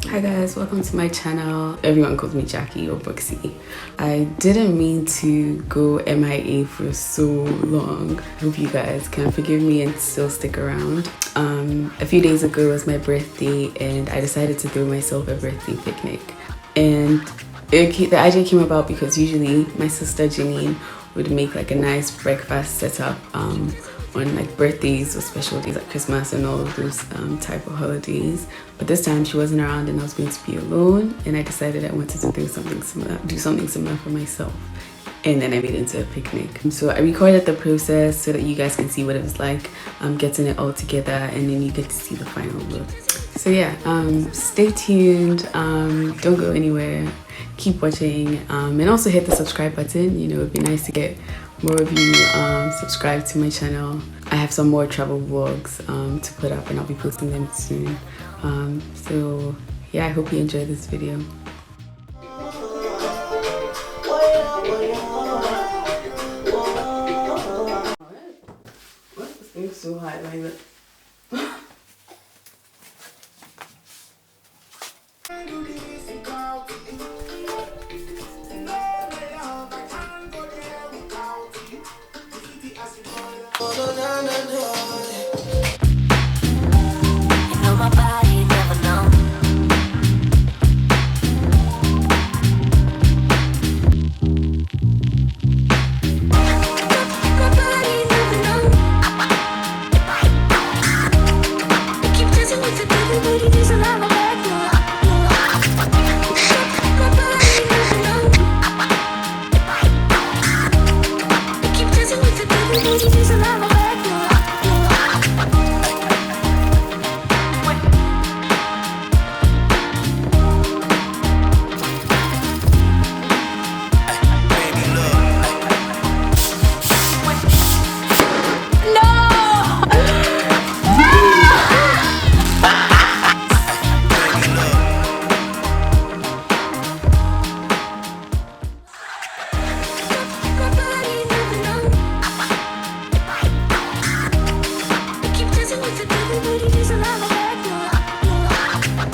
Hi guys, welcome to my channel. Everyone calls me Jackie or Buxie. I didn't mean to go MIA for so long. I hope you guys can forgive me and still stick around. A few days ago was my birthday and I decided to throw myself a birthday picnic. And the idea came about because usually my sister Janine would make like a nice breakfast setup on like birthdays or special days like Christmas and all of those type of holidays. But this time she wasn't around and I was going to be alone, and I decided I wanted to do something similar for myself. And then I made it into a picnic. So I recorded the process so that you guys can see what it was like getting it all together, and then you get to see the final look. So yeah, stay tuned, don't go anywhere, keep watching, and also hit the subscribe button. You know, it'd be nice to get more of you subscribe to my channel. I have some more travel vlogs to put up, and I'll be posting them soon. So yeah, I hope you enjoy this video. What? This thing's so high like that.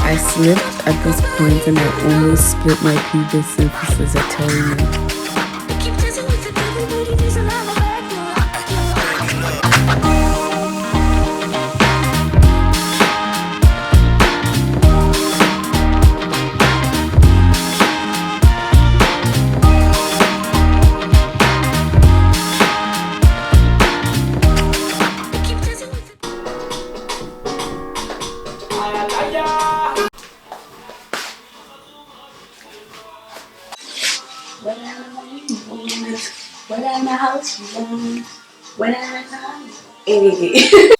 I slipped at this point and I almost split my pubic symphysis, I tell you. When I'm in the house, when I'm in the house. Hey.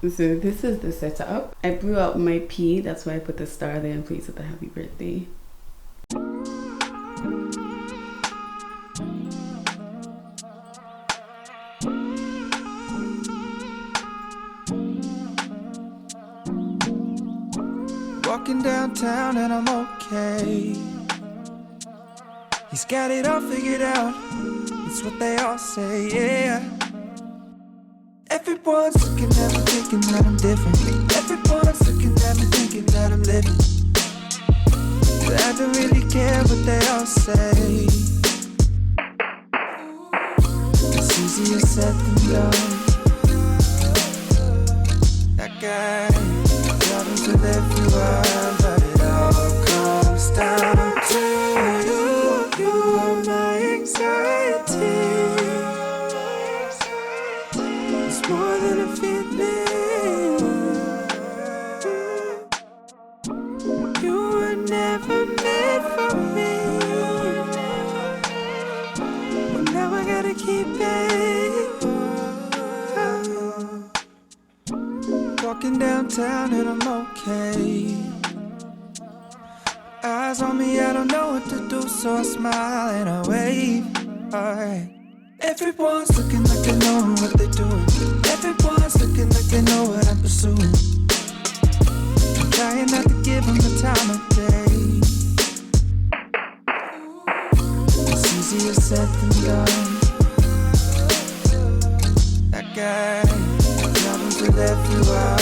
So this is the setup. I blew out my P, that's why I put the star there in place of the happy birthday. Walking downtown and I'm okay. He's got it all figured out, it's what they all say, yeah. Everyone's looking at me thinking that I'm different. Everyone's looking at me thinking that I'm living. But I don't really care what they all say. It's easier said than done. That guy travels with everyone, but it all comes down to you. You are my anxiety. More than a feeling. You were never meant for me. But now I gotta keep keep it. Walking downtown and I'm okay. Eyes on me, I don't know what to do, so I smile and I wave. Alright. Everyone's looking like they know what they're doing. Everyone's looking like they know what I'm pursuing. I'm trying not to give them the time of day. It's easier said than done. That guy, problems with everyone.